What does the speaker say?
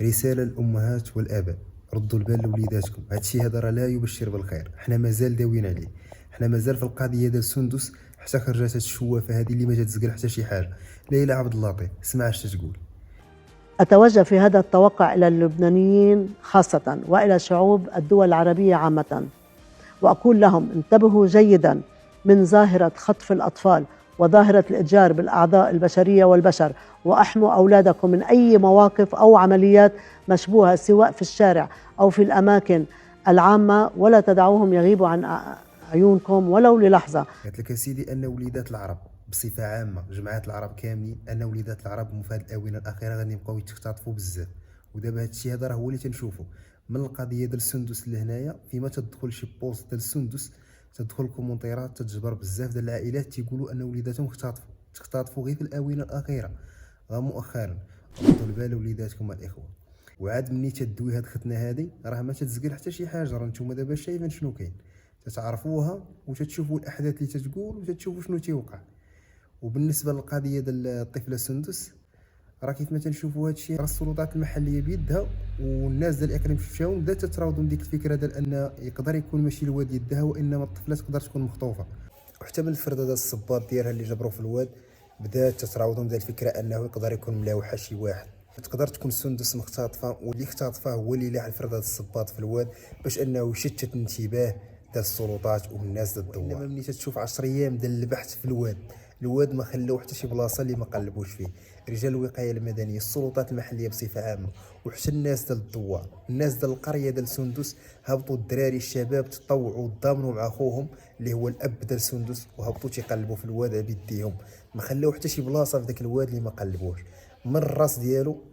رسالة للأمهات والآباء، ردوا البال لوليداتكم. هادشي هذا راه لا يبشر بالخير. حنا مازال داويين عليه، حنا مازال في القضية ديال سندس حتى خرجت هاد الشوافة هادي اللي ما تتزقل حتى شي حاجة. ليلى عبد اللطيف، اسمع اش تقول. أتوجه في هذا التوقع إلى اللبنانيين خاصة وإلى شعوب الدول العربية عامة، وأقول لهم انتبهوا جيدا من ظاهرة خطف الأطفال وظاهرة الإتجار بالأعضاء البشرية والبشر، وأحموا أولادكم من أي مواقف أو عمليات مشبوهة سواء في الشارع أو في الأماكن العامة، ولا تدعوهم يغيبوا عن عيونكم ولو للحظة. قالت لك سيدي ان وليدات العرب بصفه عامه، جماعات العرب كاملين، ان وليدات العرب في هذه الاونه الاخيره غادي يبقاو يتختطفوا بزاف. ودابا هذا الشيء هذا راه هو اللي تنشوفه من القضيه ديال السندس لهنايا. فيما تدخل شي بوست ديال السندس تدخل كومونتيرات تتجبر بزاف ديال العائلات تيقولوا ان وليداتهم تختطفوا غير في الاونه الاخيره، غير مؤخرا. ردوا البال وليداتكم الاخوه. وعاد مني تدوي هاد الختنه هادي راه ما تتزقل حتى شي حاجه، راه نتوما دابا شايفين شنو كاين، تتعرفوها وتتشوفوا الاحداث اللي تتقول وتتشوفوا شنو تيوقع. وبالنسبه للقضيه ديال الطفله سندس، راه كيف ما تنشوفوا هادشي راه السلطات المحليه بيدها، والناس ديال الاقليم الشفشاون بدات تتراودوا من ديك الفكره ديال ان يقدر يكون ماشي الواد يدها وانما الطفله تقدر تكون مخطوفه. وحتى من الفرده ديال الصباط ديالها اللي جبروا في الواد بدات تتراودوا من الفكره انه يقدر يكون ملاوحه شي واحد. تقدر تكون سندس مختطفه واللي اختطفه هو اللي لاح الفرده ديال الصباط في الواد باش انه يشتت الانتباه ديال السلطات والناس ديال الدوار. انما ملي تشوف 10 ايام ديال البحث في الواد ما خلاو حتى شي بلاصه اللي ما قلبوش فيه. رجال الوقايه المدنيه، السلطات المحليه بصفه عامه، وحتى الناس ديال الدوار، الناس ديال القريه ديال سندس، هبطوا الدراري الشباب تطوعوا تضامنوا مع خوهم اللي هو الاب ديال سندس، وهبطوا تيقلبوا في الواد بيديهم. ما خلاو حتى شي بلاصه في ذاك الواد اللي ما قلبوش من الراس ديالو